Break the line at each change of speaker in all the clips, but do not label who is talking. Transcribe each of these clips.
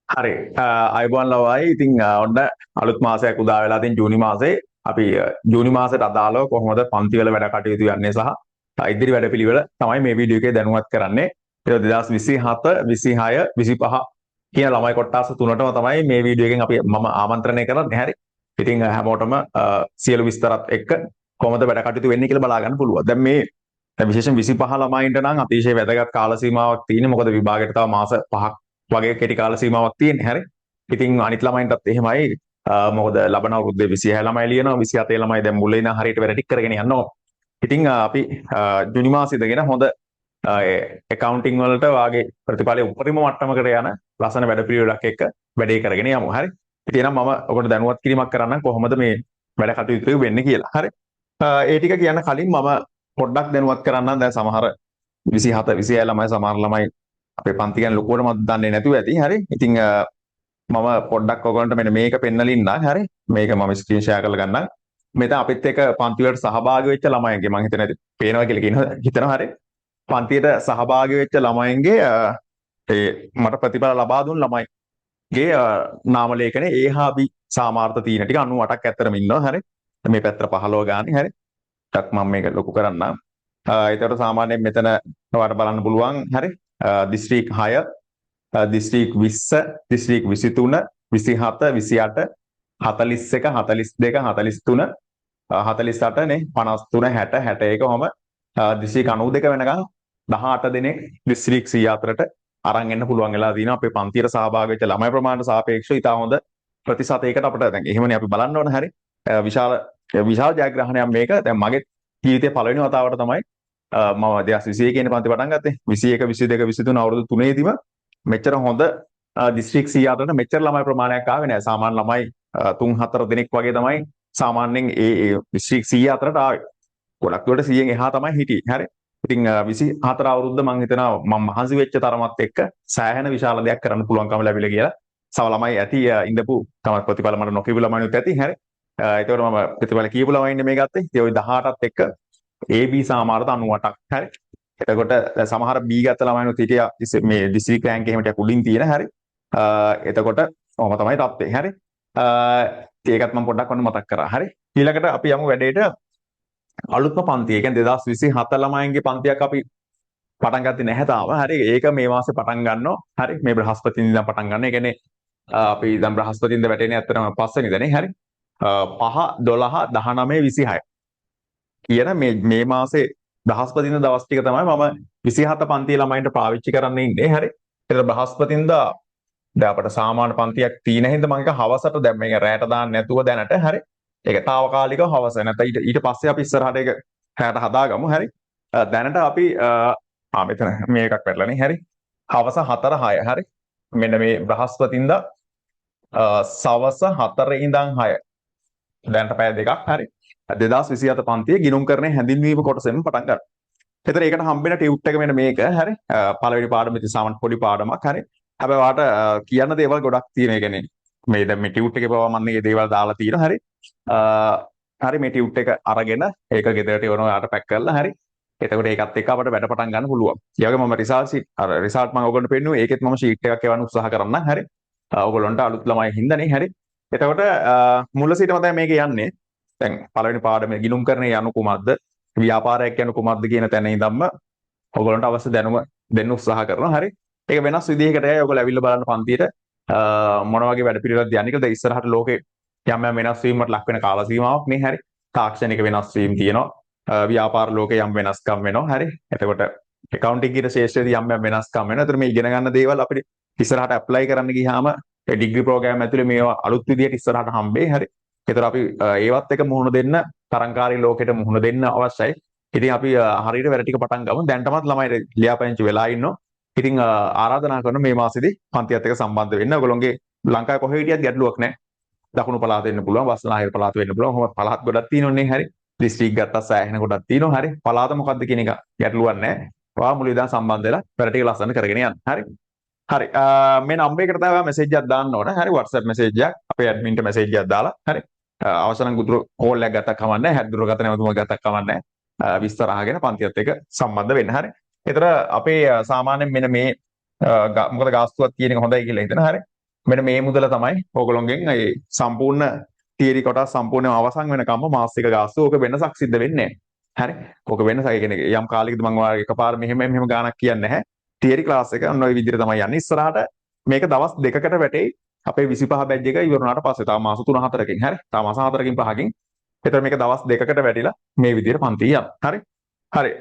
හරි අයිබෝන් ලවයි ඉතින් ඔන්න අලුත් මාසයක් උදා වෙලා තින් ජූනි මාසේ අපි ජූනි මාසයට අදාළව කොහොමද පන්තිවල වැඩ කටයුතු යන්නේ සහ ඉදිරි වැඩපිළිවෙල තමයි මේ වීඩියෝ එකේ දැනුවත් කරන්නේ. ඒක 2027 26 25 කියන ළමයි කොටස් තුනටම තමයි මේ වීඩියෝ එකෙන් අපි මම ආමන්ත්‍රණය කරන්නේ. හරි. ඉතින් හැමෝටම සියලු විස්තරත් එක්ක කොහොමද වැඩ කටයුතු වෙන්නේ කියලා බලා ගන්න පුළුවන්. දැන් මේ විශේෂයෙන් 25 ළමයින්ට නම් අතිශය වැදගත් කාල සීමාවක් තියෙනවා. මොකද විභාගයට තව මාස 5ක් වගේ කෙටි කාල සීමාවක් තියෙන්නේ. හරි. ඉතින් අනිත් ළමයින්ටත් එහෙමයි. මොකද ලබන අවුරුද්දේ 26 ළමයි ලියනවා 27 ළමයි දැන් මුලින් ඉඳන් හරියට වැඩ ටික කරගෙන යනවා. ඉතින් අපි ජුනි මාසෙ ඉඳගෙන හොඳ accounting වලට වාගේ ප්‍රතිඵලයේ උපරිම මට්ටමකට යන ලස්සන වැඩ පිළිවෙලක් එක්ක වැඩේ කරගෙන යමු. හරි. ඉතින් එහෙනම් මම ඔබට දැනුවත් කිරීමක් කරන්නම් කොහොමද මේ වැඩ කටයුතු වෙන්නේ කියලා. හරි. ඒ ටික කියන්න කලින් මම පොඩ්ඩක් දැනුවත් කරන්නම්. දැන් සමහර 27 26 ළමයි සමහර ළමයි අපේ පන්ති ගැන ලොකුවටම දන්නේ නැතුව ඇති. හරි. ඉතින් මම පොඩ්ඩක් ඔයගොල්ලන්ට මෙන්න මේක පෙන්නලින්නම්. හරි. මේක මම ස්ක්‍රීන් ෂෙයා කරලා ගන්නම්. මෙතන අපිත් එක්ක පන්ති වලට සහභාගී වෙච්ච ළමයින්ගේ මම හිතන්නේ පේනවා කියලා හිතනවා. හරි. පන්තියට සහභාගී වෙච්ච ළමයින්ගේ මට ප්‍රතිඵල ලබා දුන් ළමයිගේ නාම ලේඛනේ ඒ හා බි සාමාර්ථ තීන ටික 98ක් ඇත්තරම ඉන්නවා. හරි. මේ පැත්තට 15 ගානේ. හරි. ටක් මම මේක ලොකු කරන්නම්. ඒතකොට සාමාන්‍යයෙන් මෙතන ඔයාලට බලන්න පුළුවන්. හරි. දිස්ත්‍රික් 6 දිස්ත්‍රික් 20 දිස්ත්‍රික් 23 27 28 41 42 43 48 නේ 53 60 61 කොහොම දිස්ත්‍රික් 92 වෙනකන් 18 දෙනෙක් දිස්ත්‍රික් 104ට අරන් එන්න පුළුවන් වෙලා තියෙනවා. අපේ පන්තියට සහභාගී වෙච්ච ළමයි ප්‍රමාණයට සාපේක්ෂව ඉතා හොඳ ප්‍රතිශතයකට අපිට දැන් එහෙමනේ අපි බලන්න ඕන. හරි. විශාල ජයග්‍රහණයක් මේක. දැන් මගේ ජීවිතේ පළවෙනි වතාවට තමයි මම 2021 කියන පන්ති පටන් ගත්තේ. 21 22 23 අවුරුදු 3 මෙච්චර හොඳ දිස්ත්‍රික් 104ට මෙච්චර ළමයි ප්‍රමාණයක් ආවේ නැහැ. සාමාන්‍ය ළමයි 3-4 දෙනෙක් වගේ තමයි සාමාන්‍යයෙන් ඒ දිස්ත්‍රික් 104ට ආවේ. ගොඩක් දුරට 100න් එහා තමයි හිටියේ. හරි. ඉතින් 24 අවුරුද්ද මම හිතනවා මම මහන්සි වෙච්ච තරමත් එක්ක සෑහෙන විශාල දෙයක් කරන්න පුළුවන්කම ලැබිලා කියලා. සම ළමයි ඇති ඉඳපු තමයි ප්‍රතිඵල මට නොකියපු ළමයිනුත් ඇති. හරි. ඒතකොට මම ප්‍රතිඵල කියපු ළමයින්නේ මේ ගත්තේ. ඉතින් ওই 18ත් එක්ක AB සාමාර්ථ 98ක්. හරි. එතකොට සමහර B ගත්ත ළමයිනුත් හිටියා මේ දිස්ත්‍රික් රෑන්ක් එහෙම ටිකක් උඩින් තියෙන. හරි. එතකොට ඔහොම තමයි තත්ත්වය. හරි. ඒකත් මම පොඩ්ඩක් ඔන්න මතක් කරා. හරි. ඊළඟට අපි යමු වැඩේට. අලුත්ම පන්තිය. ඒ කියන්නේ 2027 ළමයින්ගේ පන්තියක් අපි පටන් ගත්තේ නැහැ තාම. හරි. ඒක මේ මාසේ පටන් ගන්නවා. හරි. මේ බ්‍රහස්පතින්දා පටන් ගන්න. ඒ කියන්නේ අපි දැන් බ්‍රහස්පතින්දා වැටෙන්නේ ඇත්තටම පස්වෙනිදානේ. හරි. 5 12 19 26 කියන මේ මාසේ බ්‍රහස්පතින්දා දවස් ටික තමයි මම 27 පන්තියේ ළමයින්ට පාවිච්චි කරන්න ඉන්නේ. හරි. ඒක බ්‍රහස්පතින්දා දැන් අපිට සාමාන්‍ය පන්තියක් තියෙන හින්දා මම එක හවසට දැන් මේක රැයට දාන්න නැතුව දැනට. හරි. ඒක తాවකාලිකව හවස නැත්නම් ඊට පස්සේ අපි ඉස්සරහට ඒක රැයට හදාගමු. හරි. දැනට අපි මෙතන මේ එකක් වැටලානේ. හරි. හවස 4 6. හරි. මෙන්න මේ බ්‍රහස්පතින්දා සවස 4 ඉඳන් 6 දැනට පැය දෙකක්. හරි. 2027 පන්තියේ ගිණුම් කරන්නේ හැඳින්වීම කොටසෙන් පටන් ගන්නවා. එතන ඒකට හම්බෙන ටියුට් එක මෙන්න මේක. හරි. පළවෙනි පාඩම ඉතින් සාමාන්‍ය පොඩි පාඩමක්. හරි. හැබැයි වාට කියන්න දේවල් ගොඩක් තියෙන. ඒ කියන්නේ මේ දැන් මේ ටියුට් එකේ පවා මම මේ දේවල් දාලා තියෙනවා. හරි. හරි මේ ටියුට් එක අරගෙන ඒක ගෙදරට යවනවා යාට පැක් කරලා. හරි. එතකොට ඒකත් එක්ක අපිට වැඩ පටන් ගන්න පුළුවන්. ඒ වගේම මම රිසල්ට් මම ඔයගොල්ලන්ට පෙන්නුවේ. ඒකෙත් මම ෂීට් එකක් එවන්න උත්සාහ කරන්නම්. හරි. ඔයගොල්ලන්ට අලුත් ළමයි හින්දානේ. හරි. එතකොට මුල සිටම තමයි මේක යන්නේ. දැන් පළවෙනි පාඩමේ ගිණුම් කරන්නේ යනු කුමක්ද? ව්‍යාපාරයක් යනු කුමක්ද කියන තැන ඉඳන්ම ඔයගොල්ලන්ට අවශ්‍ය දැනුම දෙන්න උත්සාහ කරනවා. හරි. ඒක වෙනස් විදිහකටයි ඔයගොල්ලෝ ඇවිල්ලා බලන්න පන්තියට මොන වගේ වැඩ පිළිවෙලක්ද යන්නේ කියලා. ඉස්සරහට ලෝකේ යම් යම් වෙනස් වීමකට ලක් වෙන කාල සීමාවක් නේ. හරි. තාක්ෂණික වෙනස් වීම තියෙනවා. ව්‍යාපාර ලෝකේ යම් වෙනස්කම් වෙනවා. හරි. එතකොට accounting කියන ශාස්ත්‍රයේදී යම් යම් වෙනස්කම් වෙනවා. ඒතර මේ ඉගෙන ගන්න දේවල් අපිට ඉස්සරහට ඇප්ලයි කරන්න ගියාම ඒ ඩිග්‍රී ප්‍රෝග්‍රෑම් ඇතුලේ මේවා අලුත් විදියට ඉස්සරහට හම්බෙයි. හරි. ඒතර අපි ඒවත් එක මුහුණ දෙන්න තරංකාරී ලෝකෙට මුහුණ දෙන්න අවශ්‍යයි. ඉතින් අපි හරියට වැඩ ටික පටන් ගමු. දැන්ටමත් ළමයි ලියාපදිංචි වෙලා ඉන්නවා. ඉතින් ආරාධනා කරන මේ මාසෙදී පන්තියත් එක්ක සම්බන්ධ වෙන්න. ඔයගොල්ලෝගේ ලංකාවේ කොහේ හිටියත් ගැටලුවක් නැහැ. දකුණු පළාත වෙන්න පුළුවන්, බස්නාහිර පළාත වෙන්න පුළුවන්. කොහොම පළාත් ගොඩක් තියෙනෝනේ. හරි. දිස්ත්‍රික් ගත්තා සෑහෙන ගොඩක් තියෙනවා. හරි. පළාත මොකද්ද කියන එක ගැටලුවක් නැහැ. ඔයා මුලින් ඉඳන් සම්බන්ධ වෙලා වැඩ ටික ලස්සන කරගෙන යන්න. හරි. හරි. මේ නම්බර් එකට තමයි මෙසේජ් එකක් දාන්න ඕන. හරි. WhatsApp මෙසේජ් එකක් අපේ ඇඩ්මින්ට මෙසේජ් එකක් දාලා. හරි. අවසන් ගුරු කෝල් එකක් ගත්තා කමක් නැහැ. හැදුර ගත නැවතුමක් ගත්තා කමක් නැහැ. විස්තර අහගෙන පන්තියත් එක්ක සම්බන්ධ වෙන්න. හරි. ඒතර අපේ සාමාන්‍යයෙන් මෙන්න මේ මොකද ගාස්තුවක් කියන එක හොඳයි කියලා හිතන. හරි. මෙන්න මේ මුදල තමයි ඕගොල්ලෝගෙන් ඒ සම්පූර්ණ තියරි කොටස් සම්පූර්ණයෙන්ම අවසන් වෙනකම්ම මාසික ගාස්තුව ඕක වෙනසක් සිද්ධ වෙන්නේ නැහැ. හරි. ඕක වෙනසක් ඒ කියන්නේ යම් කාලයකදී මම ඔයාලට එකපාර මෙහෙම ගාණක් කියන්නේ නැහැ. තියරි ක්ලාස් එක ඔන්න ඔය විදිහට තමයි යන්නේ. ඉස්සරහට මේක දවස් දෙකකට වැටෙයි. අපේ 25 බැච් එක ඉවර වුණාට පස්සේ තව මාස 3-4කින් හරි. තව මාස 4කින් 5කින්. ඒතර මේක දවස් දෙකකට වැටිලා මේ විදිහට පන්ති යනවා. හරි. හරි.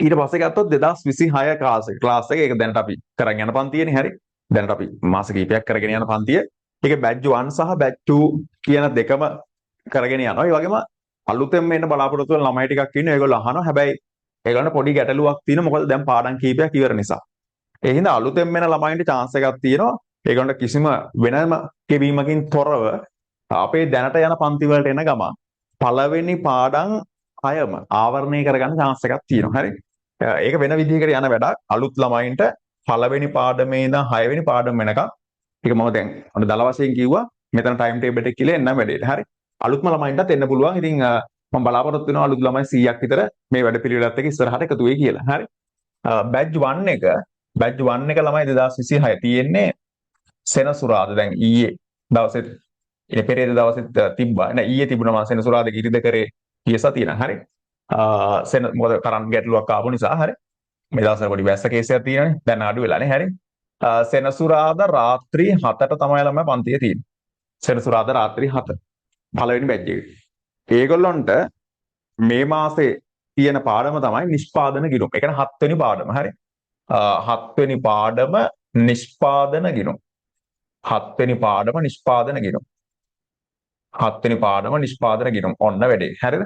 ඊට පස්සේ ගත්තොත් 2026 ක්ලාස් එක ඒක දැනට අපි කරන් යන පන්තියනේ හරි. දැනට අපි මාස කිහිපයක් කරගෙන යන පන්තිය. ඒකේ බැච් 1 සහ බැච් 2 කියන දෙකම කරගෙන යනවා. ඒ වගේම අලුතෙන් එන්න බලාපොරොත්තු වෙන ළමයි ටිකක් ඉන්නවා. ඒගොල්ලෝ අහනවා. හැබැයි ඒගොල්ලන්ට පොඩි ගැටලුවක් තියෙනවා. මොකද දැන් පාඩම් කිහිපයක් ඉවර නිසා. ඒ හින්දා අලුතෙන් එන ළමයින්ට chance එකක් තියෙනවා. ඒගොල්ලන්ට කිසිම වෙනම කෙවීමකින් තොරව අපේ දැනට යන පන්ති වලට එන ගම පළවෙනි පාඩම් 6ම ආවරණය කරගන්න chance එකක් තියෙනවා. හරි. ඒක වෙන විදිහකට යන වැඩක්. අලුත් ළමයින්ට පළවෙනි පාඩමේ ඉඳන් 6 වෙනි පාඩම වෙනකම් ඒක මම දැන් අන්න දල වශයෙන් කිව්වා මෙතන ටයිම් ටේබල් එක කියලා එන්නම් වැඩේට. හරි. අලුත්ම ළමයින්ටත් එන්න පුළුවන්. ඉතින් මම බලාපොරොත්තු වෙනවා අලුත් ළමයි 100ක් විතර මේ වැඩ පිළිවෙලත් එක්ක ඉස්සරහට එකතු වෙයි කියලා. හරි. බැච් 1 එක ළමයි 2026 තියෙන්නේ සෙනසුරාදා. දැන් ඊයේ දවසෙත් ඉතින් පෙරේද දවසෙත් තිබ්බා. නෑ ඊයේ තිබුණා මම සෙනසුරාදා ගිරිද කරේ කියසා තියෙනවා. හරි. මොකද කරන්ට් ගැටලුවක් ආපු නිසා. හරි. මේ දවස්වල පොඩි වැස්ස කේසයක් තියෙනනේ. දැන් අඩු වෙලානේ. හරි. සෙනසුරාදා රාත්‍රී 7ට තමයි ළමයි පන්තිය තියෙන්නේ. සෙනසුරාදා රාත්‍රී 7 පළවෙනි බැච් එක. ඒගොල්ලොන්ට මේ මාසේ තියෙන පාඩම තමයි නිෂ්පාදන ගිණුම්. ඒ කියන්නේ 7 වෙනි පාඩම. හරි. 7 වෙනි පාඩම නිෂ්පාදන ගිණුම්. 7 වෙනි පාඩම නිෂ්පාදන ගිණුම්. 7 වෙනි පාඩම නිෂ්පාදන ගිණුම්. ඔන්න වැඩේ. හරිද?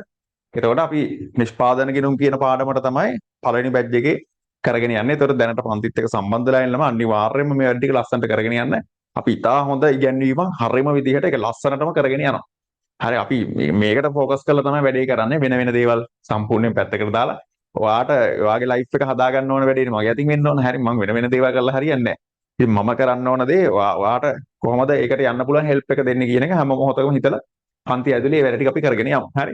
එතකොට අපි නිෂ්පාදන ගිණුම් කියන පාඩමට තමයි පළවෙනි බැච් එකේ කරගෙන යන්නේ. ඒතකොට දැනට පන්තිත් එක්ක සම්බන්ධ වෙලා ඉන්නම අනිවාර්යයෙන්ම මේ වැඩ ටික ලස්සනට කරගෙන යන්න. අපි ඉතා හොඳ ඉගැන්වීමක් හරියම විදිහට ඒක ලස්සනටම කරගෙන යනවා. හරි අපි මේකට ફોකස් කරලා තමයි වැඩේ කරන්නේ. වෙන දේවල් සම්පූර්ණයෙන් පැත්තකට දාලා ඔයාට ඔයාගේ ලයිෆ් එක හදා ගන්න ඕන වැඩේනේ මගේ අතින් වෙන්න ඕන. හරි මම වෙන දේවල් කරලා හරියන්නේ නැහැ. ඉතින් මම කරන්න ඕන දේ ඔයාට කොහොමද ඒකට යන්න පුළුවන් හෙල්ප් එක දෙන්නේ කියන එක හැම මොහොතකම හිතලා පන්ති ඇතුලේ මේ වැඩ ටික අපි කරගෙන යමු. හරි.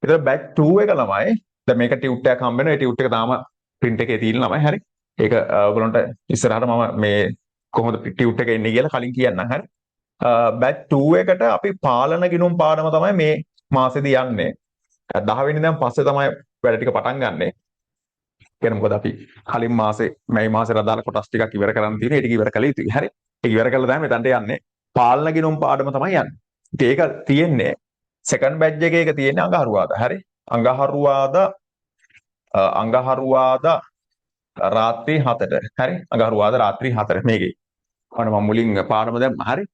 ඒතර බැච් 2 එක ළමයි දැන් මේක ටියුට් එකක් හම්බ වෙනවා. ඒ ටියුට් එක තාම print එකේ තියෙන ළමයි. හරි. ඒක ඔයගොල්ලන්ට ඉස්සරහට මම මේ කොහොමද ටියුට් එක එන්නේ කියලා කලින් කියන්නම්. හරි. බැච් 2 එකට අපි පාලන ගිණුම් පාඩම තමයි මේ මාසෙදී යන්නේ. 10 වෙනිදාන් පස්සේ තමයි වැඩ ටික පටන් ගන්නෙ. කියන්නේ මොකද අපි කලින් මාසේ මේ මාසේ අදාළ කොටස් ටිකක් ඉවර කරන්න තියෙනවා. ඒ ටික ඉවර කළ යුතුයි. හරි. ඒක ඉවර කළා තමයි මෙතනට යන්නේ. පාලන ගිණුම් පාඩම තමයි යන්නේ. ඉතින් ඒක තියෙන්නේ සෙකන්ඩ් බැච් එකේ ඒක තියෙන්නේ අඟහරුවාදා. හරි. අඟහරුවාදා රාත්‍රී 7ට. හරි. අඟහරුවාදා රාත්‍රී 7ට මේකේ. අන්න මම මුලින් පාඩම දැම්ම. හරි.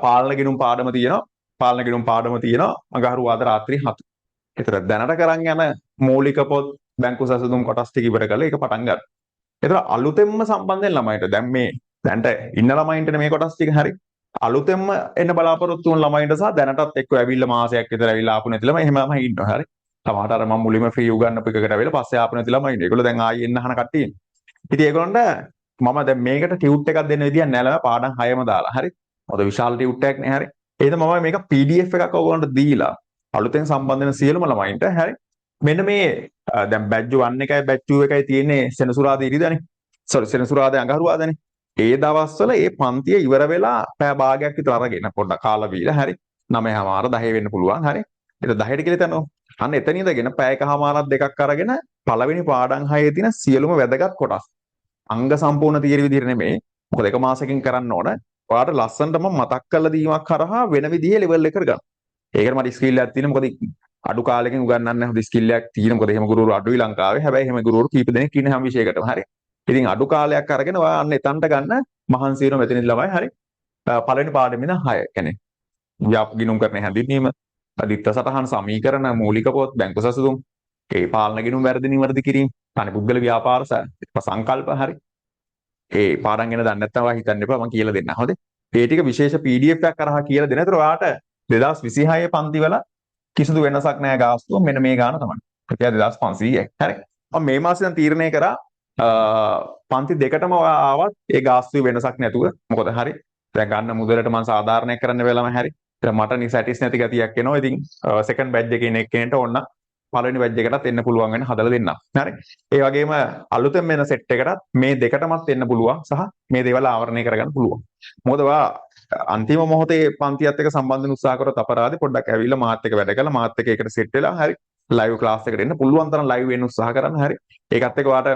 පාලන ගිණුම් පාඩම තියෙනවා. අඟහරුවාදා රාත්‍රී 7. ඒතර දැනට කරන් යන මූලික පොත් බැංකු සැසඳුම් කොටස් ටික ඉවර කරලා ඒක පටන් ගන්න. ඒතර අලුතෙන්ම සම්බන්ධයෙන් ළමයින්ට දැන් මේ දැන්ට ඉන්න ළමයින්ට මේ කොටස් ටික හරි අලුතෙන්ම එන්න බලාපොරොත්තු වුන ළමයින්ට සහ දැනටත් එක්ක ඇවිල්ලා මාසයක් විතර ඇවිල්ලා ආපු නැති ළමයි එහෙම ළමයි ඉන්නවා. හරි. සමහරට අර මම මුලින්ම ෆ්‍රී උගන්නපු එකකට ඇවිල්ලා පස්සේ ආපු නැති ළමයි ඉන්නවා. ඒගොල්ලෝ දැන් ආයෙ එන්න අහන කට්ටිය ඉන්නවා. ඉතින් ඒගොල්ලන්ට මම දැන් මේකට ටියුට් එකක් දෙන්න විදියක් නැහැ ළමයි පාඩම් 6ම දාලා. හරි. මොකද විශාල ටියුට් එකක් නේ. හරි. එහෙනම් මම මේක PDF එකක් ඔයගොල්ලන්ට දීලා අලුතෙන් සම්බන්ධ වෙන සියලුම ළමයින්ට හරි මෙන්න මේ දැන් බැච් 1 එකයි බැච් 2 එකයි තියෙන්නේ සෙනසුරාදා ඉරිදානේ. සෙනසුරාදා අඟහරුවාදානේ. ඒ දවස්වල ඒ පන්තිය ඉවර වෙලා පැය භාගයක් විතර අරගෙන පොඩ්ඩක් කාලා බීලා හරි 9:00මාර 10 වෙන්න පුළුවන්. හරි. ඒක 10ට කියලා තනෝ. අන්න එතන ඉඳගෙන පැයකමාරක් දෙකක් අරගෙන පළවෙනි පාඩම් 6 තියෙන සියලුම වැදගත් කොටස් අංග සම්පූර්ණ තියෙන විදිහට නෙමෙයි. මොකද එක මාසෙකින් කරන්න ඕන. ඔයාලට ලස්සනටම මතක් කරලා දීමක් කරහා වෙන විදිහේ ලෙවල් එක කරගන්න. ඒකට මට ස්කිල් එකක් තියෙනවා. මොකද අඩු කාලෙකින් උගන්වන්න හොඳ ස්කිල් එකක් තියෙනවා. මොකද එහෙම ගුරුවරු අඩුයි ලංකාවේ. හැබැයි එහෙම ගුරුවරු කීප දෙනෙක් ඉන්න හැම විෂයකටම. හරි. ඉතින් අඩු කාලයක් අරගෙන ඔයා අන්න එතනට ගන්න මහන්සි වෙන මෙතනදි ළමයි. හරි. පළවෙනි පාඩමේ ඉඳන් 6 කියන්නේ ව්‍යාප ගිණුම් කරන හැඳින්වීම, අදිත්ත සටහන් සමීකරණ, මූලික පොත්, බැංකු සැසඳුම්, ඒ පාලන ගිණුම් වැරදි නිවැරදි කිරීම, තනි පුද්ගල ව්‍යාපාර සංකල්ප. හරි. ඒ පාඩම් ගැන දන්නේ නැත්නම් ඔයා හිතන්න එපා මම කියලා දෙන්නම්. හොඳේ. ඒ ටික විශේෂ PDF එකක් කරහා කියලා දෙන. ඒතර ඔයාට 2026 පන්ති වල කිසිදු වෙනසක් නැහැ ගාස්තුව. මෙන්න මේ ගාන තමයි. රුපියල් 2500යි. හරි. මම මේ මාසේ දැන් තීරණය කරා පන්ති දෙකටම ඔයා ආවත් ඒ ගාස්තුවේ වෙනසක් නැතුව. මොකද හරි. දැන් ගන්න මුදලට මම සාධාරණයක් කරන්න වෙලාම හරි. මට නිසැටිස් නැති ගතියක් එනවා. ඉතින් සෙකන්ඩ් බැච් එකේ ඉන්න එක්කෙනෙක්ට ඕන පළවෙනි බැච් එකටත් එන්න පුළුවන් වෙන හදලා දෙන්නම්. හරි. ඒ වගේම අලුතෙන් වෙන සෙට් එකටත් මේ දෙකටමත් එන්න පුළුවන් සහ මේ දේවල් ආවරණය කරගන්න පුළුවන්. මොකද ඔයා අන්තිම මොහොතේ පන්තියත් එක්ක සම්බන්ධ වෙන උත්සාහ කරොත් අපරාධේ පොඩ්ඩක් ඇවිල්ලා මාත් එක්ක වැඩ කරලා මාත් එක්ක එකට සෙට් වෙලා හරි ලයිව් ක්ලාස් එකට එන්න පුළුවන් තරම් ලයිව් වෙන්න උත්සාහ කරන්න හරි ඒකත් එක්ක ඔයාට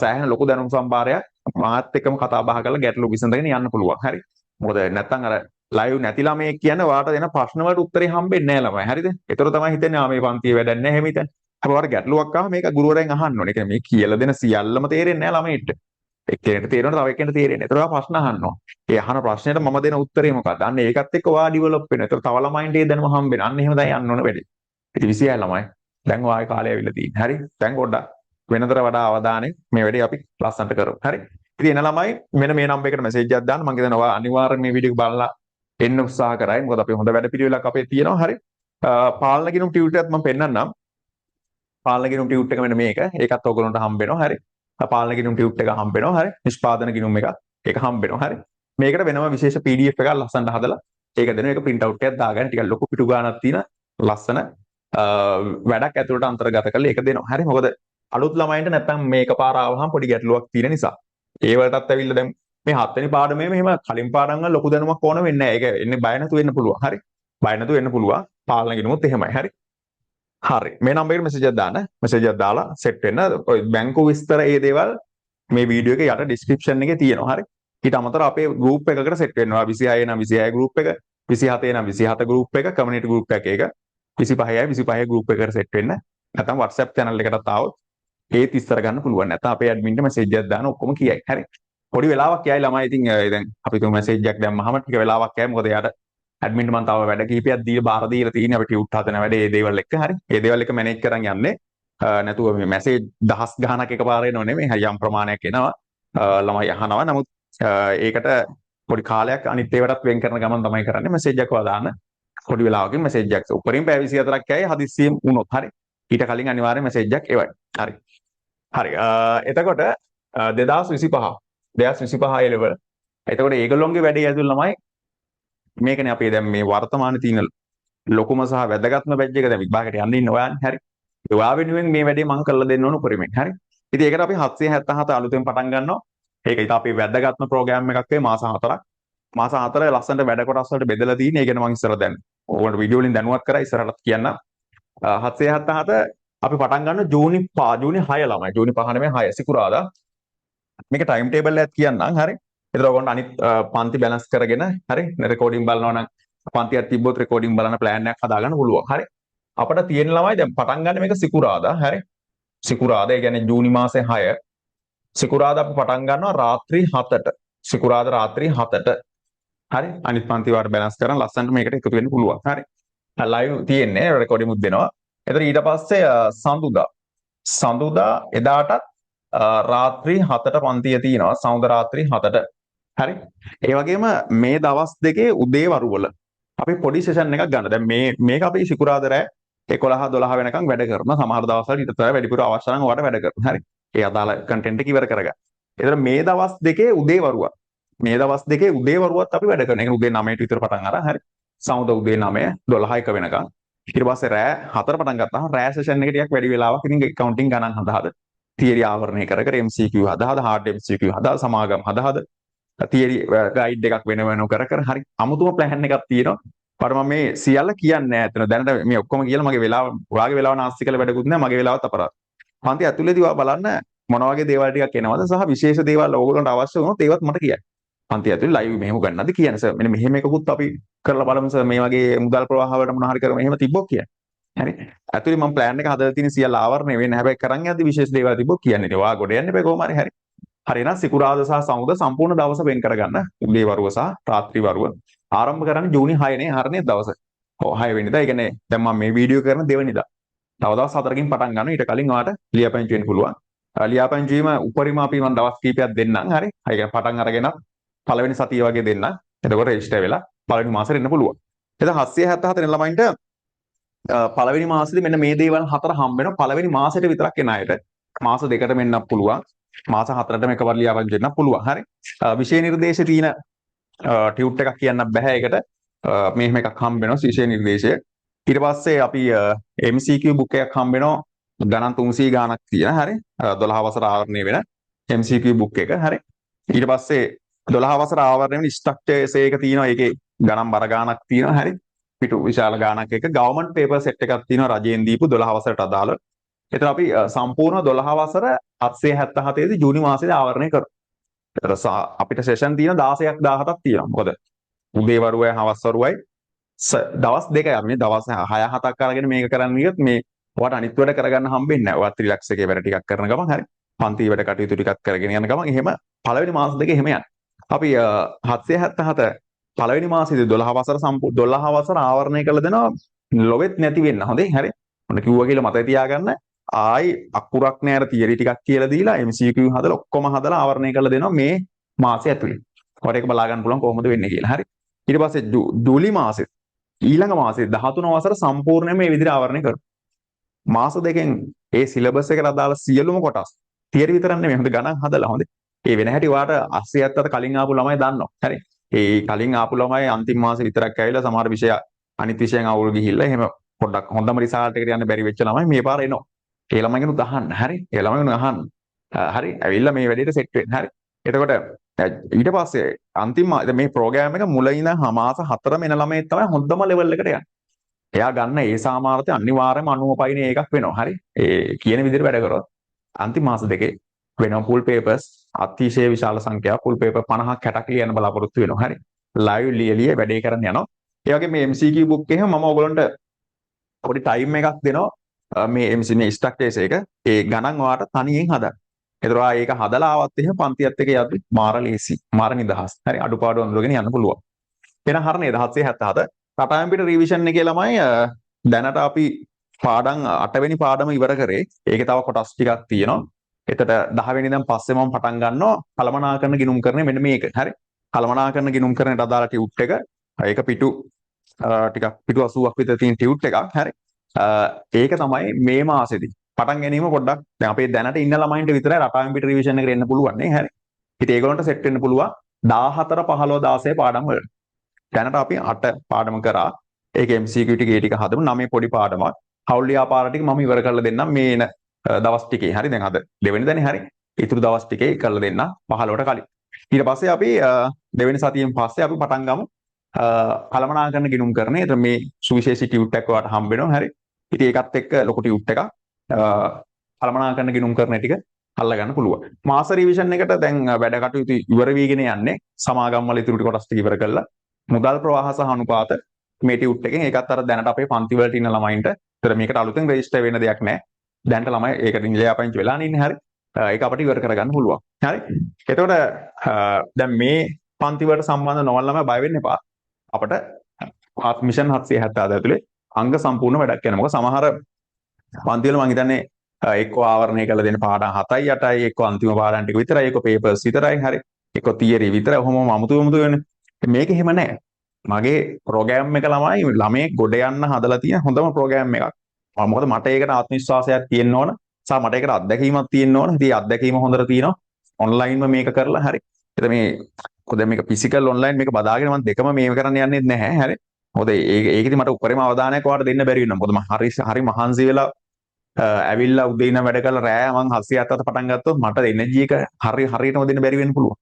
සෑහෙන ලොකු දැනුම් සම්භාරයක් මාත් එක්කම කතා බහ කරලා ගැටලු විසඳගෙන යන්න පුළුවන් හරි මොකද නැත්තම් අර ලයිව් නැති ළමයෙක් කියන්නේ ඔයාට දෙන ප්‍රශ්න වලට උත්තරේ හම්බෙන්නේ නැහැ ළමයි හරිද ඒතර තමයි හිතන්නේ මේ පන්තියේ වැඩක් නැහැ එහෙම හිතන්නේ අපි ඔයාට ගැටලුවක් ආව මේක ගුරුවරයන් අහන්න ඕනේ ඒ කියන්නේ මේ කියලා දෙන සියල්ලම තේරෙන්නේ නැහැ ළමයින්ට එක්කෙනෙක්ට තේරෙනවා තව එක්කෙනෙක්ට තේරෙන්නේ. ඒතර ඔයා ප්‍රශ්න අහනවා. ඒ අහන ප්‍රශ්නෙට මම දෙන උත්තරේ මොකක්ද? අන්න ඒකත් එක්ක ඔයා ඩිවෙලොප් වෙනවා. ඒතර තව ළමයින්ට ඒ දැනුම හම්බෙනවා. අන්න එහෙම දැන් යන්න ඕන වැඩි. ඉතින් 26 ළමයි. දැන් ඔයාගේ කාලය ඇවිල්ලා තියෙන්නේ. හරි. දැන් පොඩ්ඩක් වෙනතර වඩා අවධානයෙන් මේ වැඩේ අපි ලස්සනට කරමු. හරි. ඉතින් එන ළමයි මෙන්න මේ නම්බර් එකට මැසේජ් එකක් දාන්න. මම හිතනවා ඔයා අනිවාර්යෙන් මේ වීඩියෝ එක බලලා එන්න උත්සාහ කරයි. මොකද අපි හොඳ වැඩ පිළිවෙලක් අපේ තියෙනවා. හරි. පාලන ගිණුම් ටියුටර් එකත් මම පෙන්නන්නම්. පාලන ගිණුම් ටියුටර් එක මෙන්න මේක. ඒකත් ඔයගොල්ලන්ට හම්බ වෙනවා. හරි. පාලන ගිණුම් ටියුට් එක හම්බ වෙනවා හරි නිෂ්පාදන ගිණුම් එක ඒක හම්බ වෙනවා හරි මේකට වෙනම විශේෂ PDF එකක් ලස්සනට හදලා ඒක දෙන එක print out එකක් දාගන්න ටිකක් ලොකු පිටු ගානක් තියෙන ලස්සන වැඩක් ඇතුළට අන්තර්ගත කරලා ඒක දෙනවා හරි මොකද අලුත් ළමයින්ට නැත්තම් මේක පාර ආවහම පොඩි ගැටලුවක් තියෙන නිසා ඒ වලටත් ඇවිල්ලා දැන් මේ 7 වෙනි පාඩමේ මෙහෙම කලින් පාඩම් වල ලොකු දැනුමක් ඕන වෙන්නේ නැහැ ඒක එන්නේ බය නැතුව වෙන්න පුළුවන් හරි බය නැතුව වෙන්න පුළුවන් පාලන ගිණුමුත් එහෙමයි හරි හරි මේ නම්බර් එකට මෙසේජ් එකක් දාන්න මෙසේජ් එකක් දාලා සෙට් වෙන්න ඔය බැංකු විස්තර ඒ දේවල් මේ වීඩියෝ එකේ යට ඩිස්ක්‍රිප්ෂන් එකේ තියෙනවා හරි ඊට අමතරව අපේ ගෲප් එකකට සෙට් වෙනවා 26 නම් 26 ගෲප් එක 27 නම් 27 ගෲප් එක කමියුනිටි ගෲප් එකක 25යි 25 ගෲප් එකකට සෙට් වෙන්න නැත්නම් WhatsApp channel එකටත් ආවොත් ඒත් ඉස්සර ගන්න පුළුවන් නැත්නම් අපේ ඇඩ්මින්ට මෙසේජ් එකක් දාන්න ඔක්කොම කියයි හරි පොඩි වෙලාවක් යයි ළමයි ඉතින් දැන් අපි තුමු මෙසේජ් එකක් දැම්මහම ටික වෙලාවක් යයි මොකද එයාට ඇඩ්මින්ට මම තව වැඩ කිහිපයක් දීලා බාර දීලා තියෙන්නේ අපි ටියුට් හදන වැඩේ ඒ දේවල් එක්ක හරි ඒ දේවල් එක මැනේජ් කරන් යන්නේ නැතුව මේ මැසේජ් දහස් ගණනක් එකපාර එනව නෙමෙයි යම් ප්‍රමාණයක් එනවා ළමයි අහනවා නමුත් ඒකට පොඩි කාලයක් අනිත් ඒවාටත් වෙන් කරන ගමන් තමයි කරන්නේ මෙසේජ් එකක් දාන්න පොඩි වෙලාවකින් මෙසේජ් එකක් උඩරින් පැය 24ක් යයි හදිස්සියෙන් වුණොත් හරි ඊට කලින් අනිවාර්යයෙන් මෙසේජ් එකක් එවයි හරි හරි එතකොට 2025 2025 ඒ ලෙවල් එතකොට ඒගොල්ලොන්ගේ වැඩේ ඇතුළු ළමයි මේකනේ අපේ දැන් මේ වර්තමානයේ තියෙන ලොකුම සහ වැදගත්ම බැච් එක දැන් විභාගයට යන්න ඉන්න ඔයානේ හරි. ඔයා වෙනුවෙන් මේ වැඩේ මම කරලා දෙන්න ඕන උපරිමයෙන් හරි. ඉතින් ඒකට අපි 777 අලුතෙන් පටන් ගන්නවා. ඒක ඉතින් අපි වැදගත්ම ප්‍රෝග්‍රෑම් එකක් වේ මාස 4ක්. මාස 4 ලස්සනට වැඩ කොටස් වලට බෙදලා තියෙන. ඒ ගැන මම ඉස්සර දැන් ඕකට වීඩියෝ වලින් දැනුවත් කරා ඉස්සරහට කියන්න. 777 අපි පටන් ගන්න ජූනි 6 ළමයි. ජූනි 5 නෙමෙයි 6 සිකුරාදා. මේක ටයිම් ටේබල් එකක් කියන්නම් හරි. ඒතර ඔයගොල්ලෝ අනිත් පන්ති බැලන්ස් කරගෙන හරි රෙකෝඩින් බලනවා නම් පන්තියක් තිබ්බොත් රෙකෝඩින් බලන ප්ලෑන් එකක් හදාගන්න පුළුවන්. හරි. අපිට තියෙන ළමයි දැන් පටන් ගන්න මේක සිකුරාදා. හරි. සිකුරාදා ඒ කියන්නේ ජූනි මාසේ 6. සිකුරාදා අපි පටන් ගන්නවා රාත්‍රී 7ට. සිකුරාදා රාත්‍රී 7ට. හරි. අනිත් පන්ති වලට බැලන්ස් කරන් ලස්සනට මේකට එකතු වෙන්න පුළුවන්. හරි. ලයිව් තියෙන්නේ රෙකෝඩින් මුත් දෙනවා. ඒතර ඊට පස්සේ සඳුදා එදාටත් රාත්‍රී 7ට පන්තිය තියෙනවා. සඳුදා රාත්‍රී 7ට. හරි. ඒ වගේම මේ දවස් දෙකේ උදේ වරුවල අපි පොඩි සෙෂන් එකක් ගන්න. දැන් මේක අපි සිකුරාදා රෑ 11 12 වෙනකන් වැඩ කරනවා. සමහර දවස්වල ඊට වඩා වැඩිපුර අවශ්‍ය නම් ඔයාලට වැඩ කරනවා. හරි. ඒ අදාළ කන්ටෙන්ට් එක ඉවර කරගන්න. ඒතර මේ දවස් දෙකේ උදේ වරුවක්. මේ දවස් දෙකේ උදේ වරුවත් අපි වැඩ කරනවා. ඒ කියන්නේ උදේ 9ට විතර පටන් අරන් හරි. සමුද උදේ 9 12 1 වෙනකන්. ඊට පස්සේ රෑ 4 පටන් ගත්තාම රෑ සෙෂන් එක ටිකක් වැඩි වෙලාවක් ඉතින් කවුන්ටින් ගණන් හදාද. තියරි ආවරණය කර කර MCQ හදාද හાર્ඩ් MCQ හදාද සමාගම් හදාද තියරි ගයිඩ් එකක් වෙන වෙනම කර කර හරි අමුතුම ප්ලෑන් එකක් තියෙනවා. ਪਰ මම මේ සියල්ල කියන්නේ නැහැ. එතන දැනට මේ ඔක්කොම කියලා මගේ වෙලාව ඔයාගේ වෙලාව නාස්ති කරලා වැඩකුත් නැහැ. මගේ වෙලාවත් අපරාධ. පන්ති ඇතුළේදී ඔයා බලන්න මොන වගේ දේවල් ටිකක් එනවද සහ විශේෂ දේවල් ඕගොල්ලන්ට අවශ්‍ය වුණොත් ඒවත් මට කියන්න. පන්ති ඇතුළේ ලයිව් මෙහෙම ගන්නද කියන්නේ සර්. මෙන්න මෙහෙම එකකුත් අපි කරලා බලමු සර්. මේ වගේ මුදල් ප්‍රවාහ වලට මොනවා හරි කරමු. එහෙම තිබ්බොත් කියන්න. හරි. ඇතුළේ මම ප්ලෑන් එක හදලා තියෙන සියල්ල ආවරණය වෙන්නේ. හැබැයි කරන් යද්දි විශේෂ දේවල් තිබ්බොත් කියන්නේ. ඉතින් ඔයා ගොඩ යන්න එපා කොහොම හරි. හරි. හරි එහෙනම් සිකුරාදා සහ සමුදා සම්පූර්ණ දවස වෙන් කරගන්න. උදේ වරුව සහ රාත්‍රී වරුව. ආරම්භ කරන්නේ ජූනි 6 නේ හරිනේ දවස. ඔව් 6 වෙනිදා. ඒ කියන්නේ දැන් මම මේ වීඩියෝ කරන දෙවෙනිදා. තව දවස් 4කින් පටන් ගන්නවා. ඊට කලින් ඔයාලට ලියාපදිංචි වෙන්න පුළුවන්. ලියාපදිංචි වීම උපරිම අපි මම දවස් කීපයක් දෙන්නම්. හරි. ඒ කියන්නේ පටන් අරගෙන පළවෙනි සතිය වගේ දෙන්නම්. එතකොට රෙජිස්ටර් වෙලා පළවෙනි මාසෙට එන්න පුළුවන්. එතන 777 ළමයින්ට පළවෙනි මාසෙදි මෙන්න මේ දේවල් 4 හම්බ වෙනවා. පළවෙනි මාසෙට විතරක් එන අයට මාස දෙකට මෙන්නක් පුළුවන්. මාස 4ටම එකවර ලියාපදිංචි වෙන්න පුළුවන්. හරි. විෂය නිර්දේශ තියෙන ටියුට් එකක් කියන්න බෑ ඒකට. මෙහෙම එකක් හම්බ වෙනවා විෂය නිර්දේශය. ඊට පස්සේ අපි MCQ බුක් එකක් හම්බ වෙනවා. ගණන් 300 ගාණක් තියෙන. හරි. 12 වසර ආවරණය වෙන MCQ බුක් එක. හරි. ඊට පස්සේ 12 වසර ආවරණය වෙන ස්ට්‍රක්චර්ස් එක තියෙනවා. ඒකේ ගණන් බර ගාණක් තියෙනවා. හරි. පිටු විශාල ගාණක් එක ගවර්න්මන්ට් පේපර් සෙට් එකක් තියෙනවා රජයෙන් දීපු 12 වසරට අදාළ. එතන අපි සම්පූර්ණ 12 වසර 777 දී ජූනි මාසයේදී ආවරණය කරමු. ඒතර අපිට සෙෂන් තියෙන 16ක් 17ක් තියෙනවා. මොකද උදේ වරුවයි හවස් වරුවයි දවස් දෙකයි අපි මේ දවස් 6 7ක් අරගෙන මේක කරන්න ගියොත් මේ ඔයාට අනිත් වැඩ කරගන්න හම්බෙන්නේ නැහැ. ඔයාත් රිලැක්ස් එකේ වැඩ ටිකක් කරන ගමන් හරි. පන්ති වැඩ කටයුතු ටිකක් කරගෙන යන ගමන් එහෙම පළවෙනි මාස දෙකේ එහෙම යනවා. අපි 777 පළවෙනි මාසෙදී 12 වසර 12 වසර ආවරණය කළ දෙනවා ලොවෙත් නැති වෙන්න. හොඳේ හරි. ඔන්න කිව්වා කියලා මතක තියාගන්න. ආයි අකුරක් නෑර තියරි ටිකක් කියලා දීලා MCQ හදලා ඔක්කොම හදලා ආවරණය කරලා දෙනවා මේ මාසය ඇතුලේ. ඔයාලට ඒක බලා ගන්න පුළුවන් කොහොමද වෙන්නේ කියලා. හරි. ඊට පස්සේ ජූලි මාසෙ ඊළඟ මාසෙ 13 වසර සම්පූර්ණයෙන්ම මේ විදිහට ආවරණය කරනවා. මාස දෙකෙන් ඒ සිලබස් එකට අදාළ සියලුම කොටස් තියරි විතරක් නෙමෙයි හොඳ ගණන් හදලා හොඳ. ඒ වෙන හැටි ඔයාට 80 70 කලින් ආපු ළමයි දන්නවා. හරි. ඒ කලින් ආපු ළමයි අන්තිම මාසෙ විතරක් ඇවිල්ලා සමහර විෂය අනිත් විෂයන් අවුල් ගිහිල්ලා එහෙම පොඩ්ඩක් හොඳම රිසල්ට් එකට යන්න බැරි වෙච්ච ළමයි මේ පාර එනවා. ඒ ළමයිගෙනුත් අහන්න. හරි. ඒ ළමයිගෙනුත් අහන්න. හරි. ඇවිල්ලා මේ වැඩේට සෙට් වෙන්න. හරි. එතකොට ඊට පස්සේ අන්තිම මේ ප්‍රෝග්‍රෑම් එක මුල ඉඳන් මාස 4ම එන ළමයි තමයි හොඳම ලෙවල් එකට යන්නේ. එයා ගන්න ඒ සාමාර්ථය අනිවාර්යයෙන්ම 95 පයින් එකක් වෙනවා. හරි. ඒ කියන විදිහට වැඩ කරොත් අන්තිම මාස දෙකේ වෙනවා full papers අතිශය විශාල සංඛ්‍යාවක් full paper 50ක් 60ක් ලියන්න බලාපොරොත්තු වෙනවා. හරි. live ලියලිය වැඩේ කරන්න යනවා. ඒ වගේ මේ MCQ book එකේ මම ඔයගොල්ලන්ට පොඩි ටයිම් එකක් දෙනවා මේ MC මේ ස්ට්‍රක්චර්ස් එක ඒ ගණන් ඔයාලට තනියෙන් හදන්න. ඒතර ඔයා ඒක හදලා ආවත් එහෙම පන්තියත් එක යද්දි මාර ලේසි. මාර නිදහස්. හරි අඩුපාඩු අඳුරගෙන යන්න පුළුවන්. එහෙනම් හරිනේ 1777 රටායම් පිට රිවිෂන් එකේ ළමයි දැනට අපි පාඩම් 8 වෙනි පාඩම ඉවර කරේ. ඒකේ තව කොටස් ටිකක් තියෙනවා. එතකොට 10 වෙනි ඉඳන් පස්සේ මම පටන් ගන්නවා කළමනාකරන ගිණුම් කරන්නේ මෙන්න මේක. හරි. කළමනාකරන ගිණුම් කරන්නට අදාළ ටියුට් එක. ඒක පිටු ටිකක් පිටු 80ක් විතර තියෙන ටියුට් එකක්. හරි. ඒක තමයි මේ මාසෙදී පටන් ගැනීම පොඩ්ඩක් දැන් අපේ දැනට ඉන්න ළමයින්ට විතරයි රටායම් පිට රිවිෂන් එකට එන්න පුළුවන් නේ. හරි. ඉතින් ඒගොල්ලන්ට සෙට් වෙන්න පුළුවන් 14 15 16 පාඩම් වලට. දැනට අපි 8 පාඩම කරා. ඒක MCQ ටික ඒ ටික හදමු 9 පොඩි පාඩමක්. හවුල් ලියාපාර ටික මම ඉවර කරලා දෙන්නම් මේ එන දවස් ටිකේ. හරි දැන් අද දෙවෙනි දනේ හරි. ඊතුරු දවස් ටිකේ කරලා දෙන්න 15ට කලින්. ඊට පස්සේ අපි දෙවෙනි සතියෙන් පස්සේ අපි පටන් ගමු කළමනාකරන ගිණුම් කරන්නේ. එතන මේ සුවිශේෂී ටියුට් එකක් ඔයාලට හම්බ වෙනවා. හරි. ඉතින් ඒකත් එක්ක ලොකු ටියුට් එකක් කළමනාකරන ගිණුම් කරන ටික අල්ල ගන්න පුළුවන්. මාස රිවිෂන් එකට දැන් වැඩ කටයුතු ඉවර වීගෙන යන්නේ. සමාගම් වල ඉතුරු කොටස් ටික ඉවර කරලා මුදල් ප්‍රවාහ සහ අනුපාත මේ ටියුට් එකෙන් ඒකත් අර දැනට අපේ පන්ති වලට ඉන්න ළමයින්ට ඒතර මේකට අලුතෙන් රෙජිස්ටර් වෙන්න දෙයක් නැහැ. දැනට ළමයි ඒකට ඉංග්‍රීසි වෙලානේ ඉන්නේ. හරි. ඒක අපිට ඉවර කරගන්න පුළුවන්. හරි. එතකොට දැන් මේ පන්ති වලට සම්බන්ධ නොවන ළමයි බය වෙන්න එපා. අපිට මිෂන් 770 ඇතුලේ අංග සම්පූර්ණ වැඩක් කරනවා. මොකද සමහර පන්ති වල මම හිතන්නේ එක්ක ආවරණය කරලා දෙන පාඩම් 7යි 8යි එක්ක අන්තිම පාඩම් ටික විතරයි එක්ක පේපර්ස් විතරයි. හරි. එක්ක තියරි විතරයි. ඔහොම අමුතු වෙන්නේ. මේක එහෙම නැහැ. මගේ ප්‍රෝග්‍රෑම් එක ළමයි ගොඩ යන්න හදලා තියෙන හොඳම ප්‍රෝග්‍රෑම් එකක්. මොකද මට ඒකට ආත්ම විශ්වාසයක් තියෙන්න ඕන. සහ මට ඒකට අත්දැකීමක් තියෙන්න ඕන. ඉතින් අත්දැකීම හොඳට තියෙනවා. ඔන්ලයින්ම මේක කරලා හරි. එතන මේ කොහොද මේක ෆිසිකල් ඔන්ලයින් මේක බදාගෙන මම දෙකම මේක කරන්න යන්නේ නැහැ. හරි. මොකද ඒකෙදි මට උපරිම අවධානයක් ඔයාලට දෙන්න බැරි වෙනවා. මොකද මම හරි මහන්සි වෙලා ඇවිල්ලා උදේ ඉඳන් වැඩ කරලා රෑ මම 770 පටන් ගත්තොත් මට එනර්ජි එක හරියටම දෙන්න බැරි වෙන්න පුළුවන්.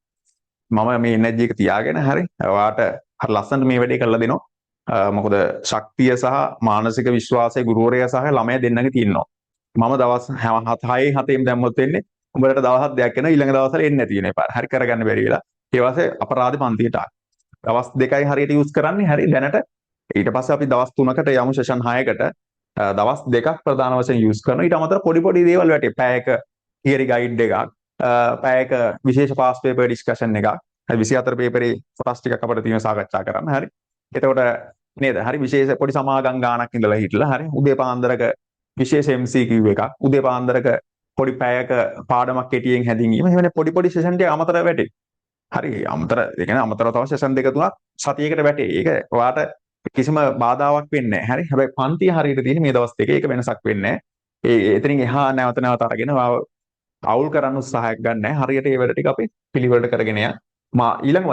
මම මේ එනර්ජි එක තියාගෙන හරි ඔයාට හරි ලස්සනට මේ වැඩේ කරලා දෙනවා. මොකද ශක්තිය සහ මානසික විශ්වාසය ගුරුවරයා සහ ළමයා දෙන්නගේ තියෙනවා. මම දවස් 6 7ෙන් දැම්මොත් වෙන්නේ උඹලට දවස් 7ක් යනවා ඊළඟ දවස්වල එන්නේ නැති වෙන එපා. හරි කරගන්න බැරි වෙලා. ඒ වාසේ අපරාධ පන්තියට ආවා. දවස් 2යි හරියට යූස් කරන්නේ. හරි දැනට ඊට පස්සේ අපි දවස් 3කට යමු සෙෂන් 6කට. දවස් 2ක් ප්‍රධාන වශයෙන් යූස් කරනවා. ඊට අමතරව පොඩි පොඩි දේවල් වැටේ. පැයක තියරි ගයිඩ් එකක්, පැයක විශේෂ පාස් පේපර් ඩිස්කෂන් එකක්, 24 පේපරේ කොටස් ටිකක් අපිට තියෙන සාකච්ඡා කරන්න. හරි. එතකොට නේද? හරි විශේෂ පොඩි සමාගම් ගානක් ඉඳලා හිටලා හරි උදේ පාන්දරක විශේෂ MCQ එකක්, උදේ පාන්දරක පොඩි පැයක පාඩමක් කෙටියෙන් හැදින්වීම. එහෙමනේ පොඩි පොඩි සෙෂන් ටික අමතරව වැටේ. හරි අමතර ඒ කියන්නේ අමතරව තව සෙෂන් දෙක තුනක් සතියකට වැටේ. ඒක ඔයාට කිසිම බාධාවක් වෙන්නේ නැහැ. හරි. හැබැයි පන්තිය හරියට තියෙන මේ දවස් දෙකේ ඒක වෙනසක් වෙන්නේ නැහැ. එතනින් එහා නැවත නැවත අරගෙන අවුල් කරන්න උත්සාහයක් ගන්න නැහැ. හරියට ඒ වැඩ ටික අපි පිළිවෙලට කරගෙන යන්න. ඊළඟ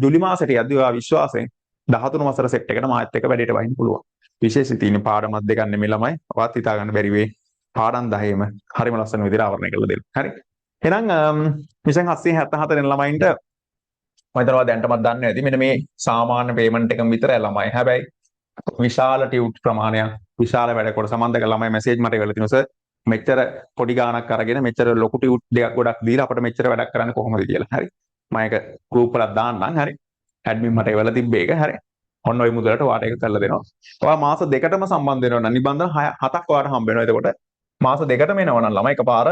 ජුලි මාසෙට යද්දී ඔයා විශ්වාසයෙන් 13 වසර සෙට් එකට මාත් එක්ක වැඩේට වහින්න පුළුවන්. විශේෂයෙන් තියෙන පාඩමක් දෙකක් නෙමෙයි ළමයි. ඔයාත් හිතා ගන්න බැරි වෙයි. පාඩම් 10ෙම හරිම ලස්සන විදිහට ආවරණය කරලා දෙන්න. හරි. එහෙනම් මිෂන් 777 දෙන ළමයින්ට මම හිතනවා දැනටමත් දන්නේ නැති මෙන්න මේ සාමාන්‍ය පේමන්ට් එකම විතරයි ළමයි. හැබැයි විශාල ටියුට් ප්‍රමාණයක් විශාල වැඩ කොට සමන්දක ළමයි මැසේජ් මට එවලා තිනවා සර් මෙච්චර පොඩි ගාණක් අරගෙන මෙච්චර ලොකු ටියුට් දෙකක් ගොඩක් දීලා අපිට මෙච්චර වැඩක් කරන්න කොහොමද කියලා. හරි. මම ඒක ගෲප් වලත් දාන්නම්. හරි. ඇඩ්මින් මට එවලා තිබ්බේ ඒක. හරි. ඔන්න ඔය මුදලට ඔයාට ඒක කරලා දෙනවා. ඔයා මාස දෙකටම සම්බන්ධ වෙනවා නම් නිබන්ධන 7ක් ඔයාට හම්බ වෙනවා. එතකොට මාස දෙකටම එනවා නම් ළමයි එකපාර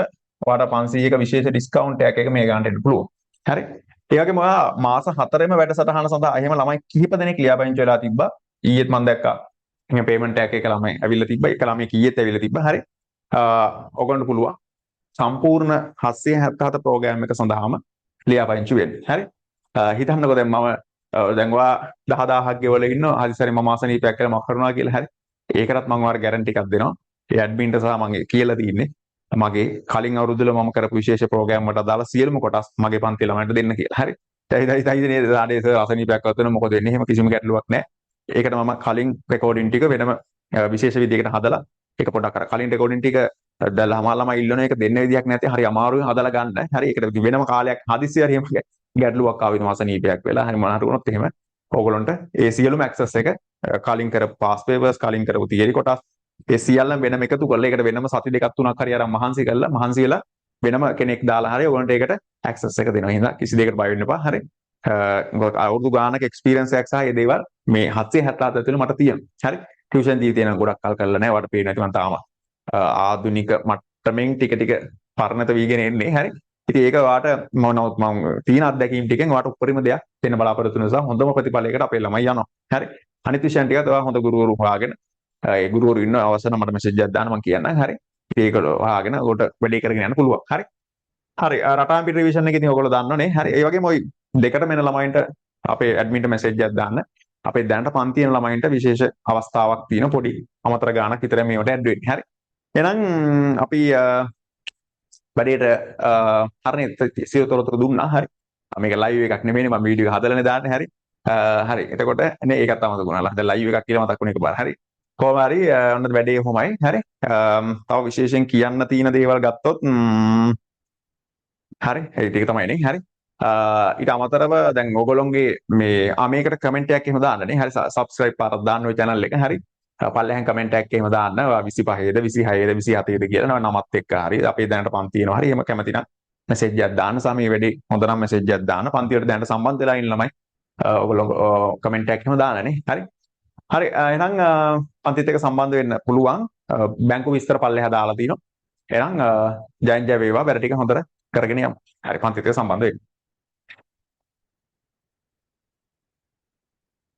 ඔයාට 500ක විශේෂ ඩිස්කවුන්ට් එකක් මේ ගන්නට එන්න පුළුවන්. හරි. ඒ වගේම ඔයා මාස 4ෙම වැඩසටහන සඳහා එහෙම ළමයි කිහිප දෙනෙක් ලියාපදිංචි වෙලා තිබ්බා. ඊයේත් මම දැක්කා. එහෙනම් පේමන්ට් එකක් එක ළමයි ඇවිල්ලා තිබ්බා. එක ළමයි කීයේත් ඇවිල්ලා තිබ්බා. හරි. ඔයගොල්ලන්ට පුළුවන් සම්පූර්ණ 777 ප්‍රෝග්‍රෑම් එක සඳහාම ලියාපදිංචි වෙන්න. හරි. හිතන්නකෝ දැන් මම දැන් ඔයා 10000ක් ගෙවලා ඉන්නවා. හදිසරි මම ආසනීපයක් කියලා මම කරනවා කියලා. හරි. ඒකටත් මම ඔයාලට ගැරන්ටි එකක් දෙනවා. ඒ ඇඩ්මින්ට සහ මම කියලා තින්නේ මගේ කලින් අවුරුද්දල මම කරපු විශේෂ ප්‍රෝග්‍රෑම් වලට අදාළ සියලුම කොටස් මගේ පන්ති ළමයින්ට දෙන්න කියලා. හරි. දැන් නේද ආඩේ සර් ආසනීපයක් වතුන මොකද වෙන්නේ? එහෙම කිසිම ගැටලුවක් නැහැ. ඒකට මම කලින් රෙකෝඩින් ටික වෙනම විශේෂ විදිහකට හදලා ඒක පොඩ්ඩක් කර කලින් රෙකෝඩින් ටික දැල්ලා ළමයි ඉල්ලන එක දෙන්න විදියක් නැති හරි අමාරුවෙන් හදලා ගන්න. හරි. ඒකට වෙනම කාලයක් හදිස්සිය හරි එහෙම ගැටලුවක් ආවෙ මාසනීපයක් වෙලා හරි මොනවාට වුණොත් එහෙම ඕගොල්ලන්ට ඒ සියලුම ඇක්සස් එක කලින් කරපු පාස් පේපර්ස් කලින් කරපු තියරි කොටස් ඒ සියල්ලම වෙනම එකතු කරලා ඒකට වෙනම සති දෙකක් තුනක් හරි අරන් මහන්සි වෙලා වෙනම කෙනෙක් දාලා හරි ඕගොල්ලන්ට ඒකට ඇක්සස් එක දෙනවා. එහෙනම් කිසි දෙයකට බය වෙන්න එපා. හරි. අවුරුදු ගානක එක්ස්පීරියන්ස් එකක් සහ මේ දේවල් මේ 777 ඇතුළේ මට තියෙනවා. හරි. ටියුෂන් දී තියෙන ගොඩක් කල් කරලා නැහැ. වට පේන්නේ නැති මම තාම ආධුනික මට්ටමින් ටික ටික පරිණත වීගෙන එන්නේ. හරි. ඉතින් ඒක වාට මම තියෙන අත්දැකීම් ටිකෙන් වාට උපරිම දෙයක් දෙන්න බලාපොරොත්තු වෙන නිසා හොඳම ප්‍රතිඵලයකට අපේ ළමයි යනවා. හරි. අනිත් විෂයන් ටිකත් ඔයා හොඳ ගුරුවරු හොයාගෙන ඒ ගුරුවරු ඉන්න අවසර මට මෙසේජ් එකක් දාන්න මම කියන්නම්. හරි. ඉතින් ඒක හොයාගෙන ඔකට වැඩේ කරගෙන යන්න පුළුවන්. හරි. හරි. රටාම් පිට රිවිෂන් එකේ ඉතින් ඔයගොල්ලෝ දන්නවනේ. හරි. ඒ වගේම ওই දෙකටම එන ළමයින්ට අපේ ඇඩ්මින්ට මෙසේජ් එකක් දාන්න. අපේ දැනට පන්ති යන ළමයින්ට විශේෂ අවස්ථාවක් තියෙන පොඩි අමතර ගාණක් විතර මේවට ඇඩ් වෙන්නේ. හරි. එහෙනම් අපි වැඩේට හරිනේ සියලු තොරතුරු දුන්නා. හරි. මේක ලයිව් එකක් නෙමෙයිනේ මම වීඩියෝ එක හදලානේ දාන්නේ. හරි. හරි. එතකොට නේ ඒකත් අමතක වුණා. දැන් ලයිව් එකක් කියලා මතක් වුණේ එකපාර. හරි. කොහොම හරි ඔන්න වැඩේ කොහොමයි. හරි. තව විශේෂයෙන් කියන්න තියෙන දේවල් ගත්තොත් හරි. ඒ ටික තමයි නේ. හරි. ඊට අමතරව දැන් ඕගොල්ලෝගේ මේ මේකට කමෙන්ට් එකක් එහෙම දාන්නනේ. හරි. සබ්ස්ක්‍රයිබ් පාරක් දාන්න ඔය channel එක. හරි. පල්ලෙහාන් කමෙන්ට් එකක් එහෙම දාන්න 25ද 26ද 27ද කියලා නමත් එක්ක හරි අපේ දැනට පන්ති තියෙනවා හරි එහෙම කැමති නම් මෙසේජ් එකක් දාන්න සම මේ වැඩේ හොඳ නම් මෙසේජ් එකක් දාන්න පන්ති වලට දැනට සම්බන්ධ වෙලා ඉන්න ළමයි ඔයගොල්ලෝ කමෙන්ට් එකක් එහෙම දාන්නනේ හරි හරි එහෙනම් පන්තිත් එක්ක සම්බන්ධ වෙන්න පුළුවන් බැංකු විස්තර පල්ලෙහා දාලා තිනවා එහෙනම් ජයන් ජය වේවා වැඩ ටික හොඳට කරගෙන යමු හරි පන්තිත් එක්ක සම්බන්ධ වෙන්න